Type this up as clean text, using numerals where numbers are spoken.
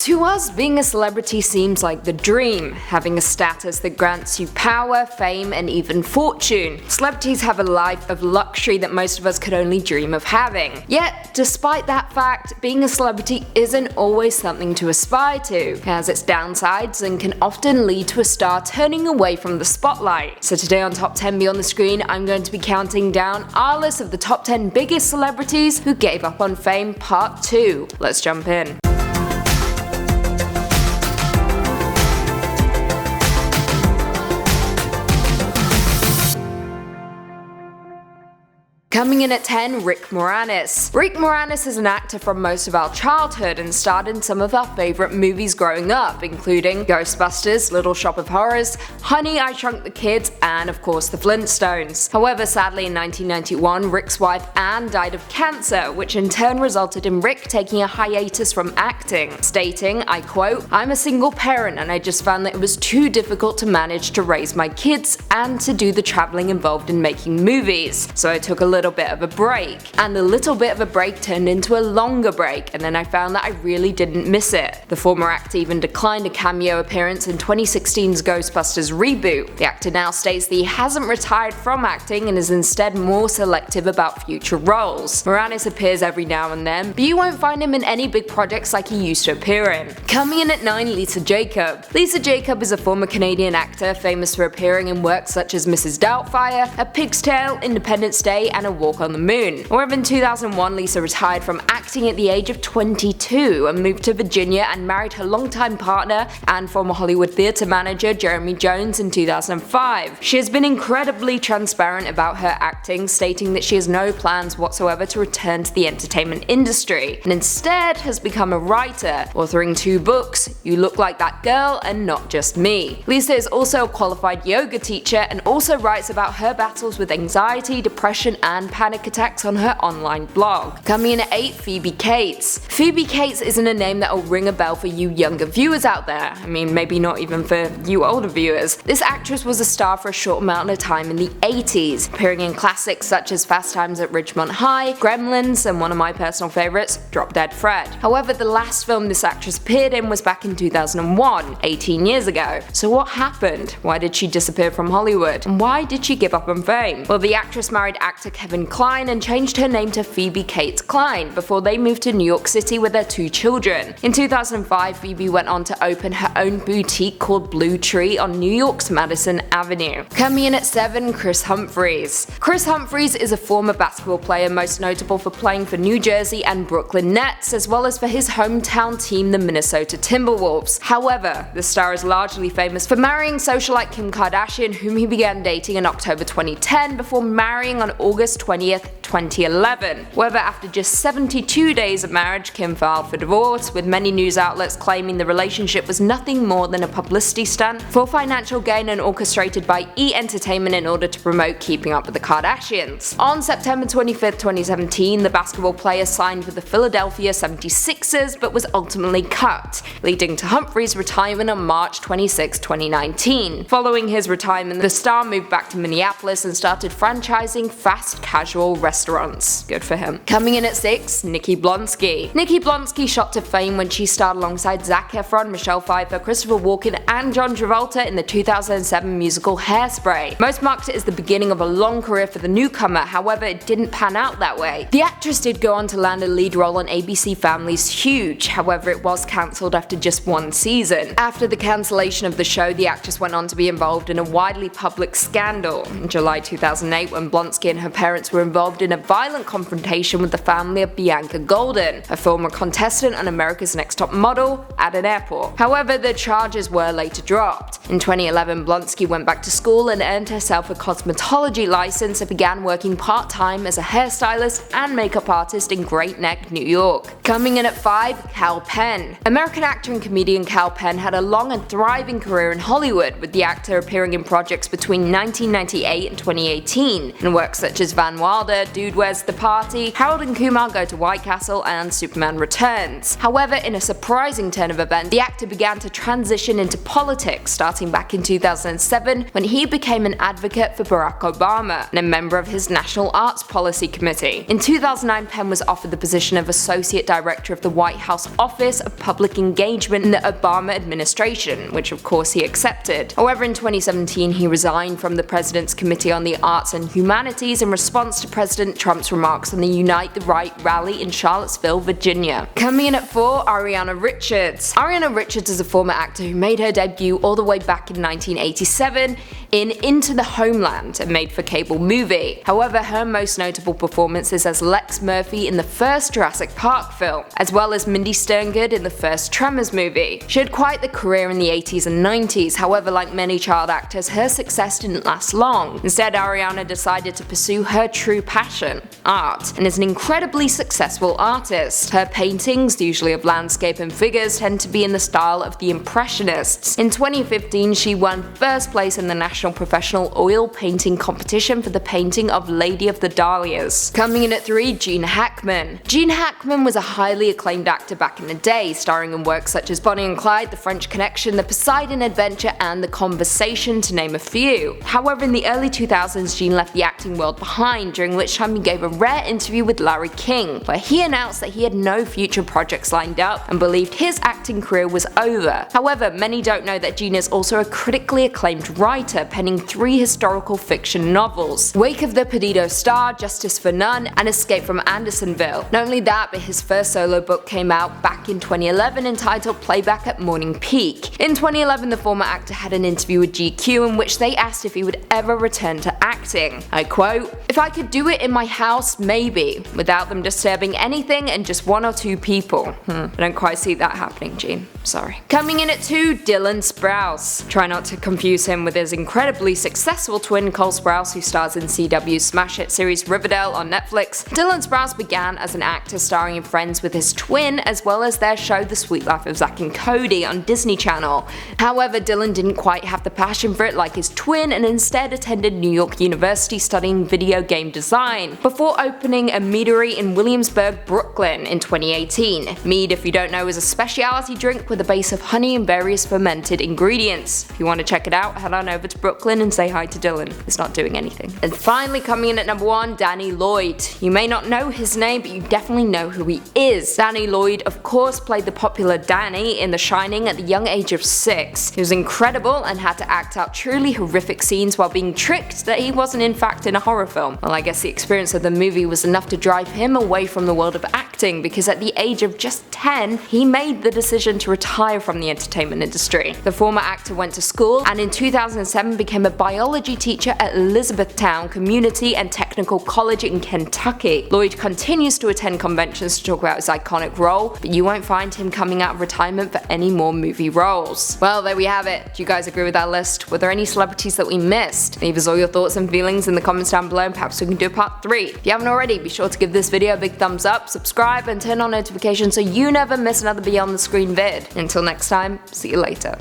To us, being a celebrity seems like the dream, having a status that grants you power, fame, and even fortune. Celebrities have a life of luxury that most of us could only dream of having. Yet, despite that fact, being a celebrity isn't always something to aspire to. It has its downsides and can often lead to a star turning away from the spotlight. So today on Top 10 Beyond the Screen, I'm going to be counting down our list of the top 10 biggest celebrities who gave up on fame Part 2. Let's jump in. Coming in at 10, Rick Moranis. Rick Moranis is an actor from most of our childhood and starred in some of our favourite movies growing up, including Ghostbusters, Little Shop of Horrors, Honey, I Shrunk the Kids, and of course the Flintstones. However, sadly in 1991, Rick's wife Anne died of cancer, which in turn resulted in Rick taking a hiatus from acting, stating, I quote, "I'm a single parent and I just found that it was too difficult to manage to raise my kids and to do the travelling involved in making movies. So I took a little bit of a break, and the little bit of a break turned into a longer break, and then I found that I really didn't miss it." The former actor even declined a cameo appearance in 2016's Ghostbusters reboot. The actor now states that he hasn't retired from acting and is instead more selective about future roles. Moranis appears every now and then, but you won't find him in any big projects like he used to appear in. Coming in at 9, Lisa Jacob. Lisa Jacob is a former Canadian actor famous for appearing in works such as Mrs. Doubtfire, A Pig's Tale, Independence Day, and A Walk on the Moon. However, in 2001, Lisa retired from acting at the age of 22 and moved to Virginia and married her longtime partner and former Hollywood theatre manager Jeremy Jones in 2005. She has been incredibly transparent about her acting, stating that she has no plans whatsoever to return to the entertainment industry, and instead has become a writer, authoring 2 books, You Look Like That Girl and Not Just Me. Lisa is also a qualified yoga teacher and also writes about her battles with anxiety, depression, and panic attacks on her online blog. Coming in at 8, Phoebe Cates. Phoebe Cates isn't a name that will ring a bell for you younger viewers out there. I mean, maybe not even for you older viewers. This actress was a star for a short amount of time in the 80s, appearing in classics such as Fast Times at Ridgemont High, Gremlins, and one of my personal favourites, Drop Dead Fred. However, the last film this actress appeared in was back in 2001, 18 years ago. So what happened? Why did she disappear from Hollywood? And why did she give up on fame? Well, the actress married actor Kevin Kline and changed her name to Phoebe Cates Kline before they moved to New York City with their 2 children. In 2005, Phoebe went on to open her own boutique called Blue Tree on New York's Madison Avenue. Coming in at 7, Kris Humphries. Kris Humphries is a former basketball player most notable for playing for New Jersey and Brooklyn Nets, as well as for his hometown team, the Minnesota Timberwolves. However, the star is largely famous for marrying socialite Kim Kardashian, whom he began dating in October 2010 before marrying on August 20th, 2011. However, after just 72 days of marriage, Kim filed for divorce, with many news outlets claiming the relationship was nothing more than a publicity stunt for financial gain and orchestrated by E! Entertainment in order to promote Keeping Up with the Kardashians. On September 25th, 2017, the basketball player signed with the Philadelphia 76ers but was ultimately cut, leading to Humphries' retirement on March 26, 2019. Following his retirement, the star moved back to Minneapolis and started franchising fast casual restaurants. Good for him. Coming in at 6, Nikki Blonsky. Nikki Blonsky shot to fame when she starred alongside Zac Efron, Michelle Pfeiffer, Christopher Walken, and John Travolta in the 2007 musical Hairspray. Most marked it as the beginning of a long career for the newcomer, however it didn't pan out that way. The actress did go on to land a lead role on ABC Family's Huge, however it was cancelled after just 1 season. After the cancellation of the show, the actress went on to be involved in a widely public scandal. In July 2008, when Blonsky and her parents were involved in a violent confrontation with the family of Bianca Golden, a former contestant on America's Next Top Model, at an airport. However, the charges were later dropped. In 2011, Blonsky went back to school and earned herself a cosmetology license and began working part-time as a hairstylist and makeup artist in Great Neck, New York. Coming in at 5, Kal Penn. American actor and comedian Kal Penn had a long and thriving career in Hollywood, with the actor appearing in projects between 1998 and 2018, in works such as Van Wilder, Dude Where's the Party, Harold and Kumar Go to White Castle, and Superman Returns. However, in a surprising turn of events, the actor began to transition into politics, starting starting back in 2007 when he became an advocate for Barack Obama and a member of his National Arts Policy Committee. In 2009, Penn was offered the position of Associate Director of the White House Office of Public Engagement in the Obama administration, which of course he accepted. However, in 2017 he resigned from the President's Committee on the Arts and Humanities in response to President Trump's remarks on the Unite the Right rally in Charlottesville, Virginia. Coming in at 4, Ariana Richards. Ariana Richards is a former actor who made her debut all the way back in 1987 in Into the Homeland, a made-for-cable movie. However, her most notable performance is as Lex Murphy in the first Jurassic Park film, as well as Mindy Sterngard in the first Tremors movie. She had quite the career in the 80s and 90s, however, like many child actors, her success didn't last long. Instead, Ariana decided to pursue her true passion, art, and is an incredibly successful artist. Her paintings, usually of landscape and figures, tend to be in the style of the Impressionists. In 2015, she won first place in the National Professional Oil Painting Competition for the painting of Lady of the Dahlias. Coming in at 3, Gene Hackman. Gene Hackman was a highly acclaimed actor back in the day, starring in works such as Bonnie and Clyde, The French Connection, The Poseidon Adventure, and The Conversation, to name a few. However, in the early 2000s, Gene left the acting world behind, during which time he gave a rare interview with Larry King, where he announced that he had no future projects lined up and believed his acting career was over. However, many don't know that Gene is also a critically acclaimed writer, penning 3 historical fiction novels: Wake of the Perdido Star, Justice for None, and Escape from Andersonville. Not only that, but his first solo book came out back in 2011 entitled Playback at Morning Peak. In 2011, the former actor had an interview with GQ in which they asked if he would ever return to acting. I quote, "If I could do it in my house, maybe, without them disturbing anything and just 1 or 2 people. I don't quite see that happening, Gene. Sorry." Coming in at 2, Dylan Sprouse. Try not to confuse him with his incredibly successful twin Cole Sprouse, who stars in CW's smash hit series Riverdale on Netflix. Dylan Sprouse began as an actor starring in Friends with his twin, as well as their show The Sweet Life of Zack and Cody on Disney Channel. However, Dylan didn't quite have the passion for it like his twin and instead attended New York University studying video game design, before opening a meadery in Williamsburg, Brooklyn in 2018. Mead, if you don't know, is a specialty drink with a base of honey and various fermented ingredients. If you want to check it out, head on over to Brooklyn and say hi to Dylan. It's not doing anything. And finally, coming in at number 1, Danny Lloyd. You may not know his name, but you definitely know who he is. Danny Lloyd, of course, played the popular Danny in The Shining at the young age of 6. He was incredible and had to act out truly horrific scenes while being tricked that he wasn't in fact in a horror film. Well, I guess the experience of the movie was enough to drive him away from the world of acting, because at the age of just 10, he made the decision to retire from the entertainment industry. The former actor went to school and in 2007 became a biology teacher at Elizabethtown Community and Technical College in Kentucky. Lloyd continues to attend conventions to talk about his iconic role, but you won't find him coming out of retirement for any more movie roles. Well, there we have it. Do you guys agree with that list? Were there any celebrities that we missed? Leave us all your thoughts and feelings in the comments down below, and perhaps we can do a part 3. If you haven't already, be sure to give this video a big thumbs up, subscribe, and turn on notifications so you never miss another Beyond the Screen vid. Until next time, see you later.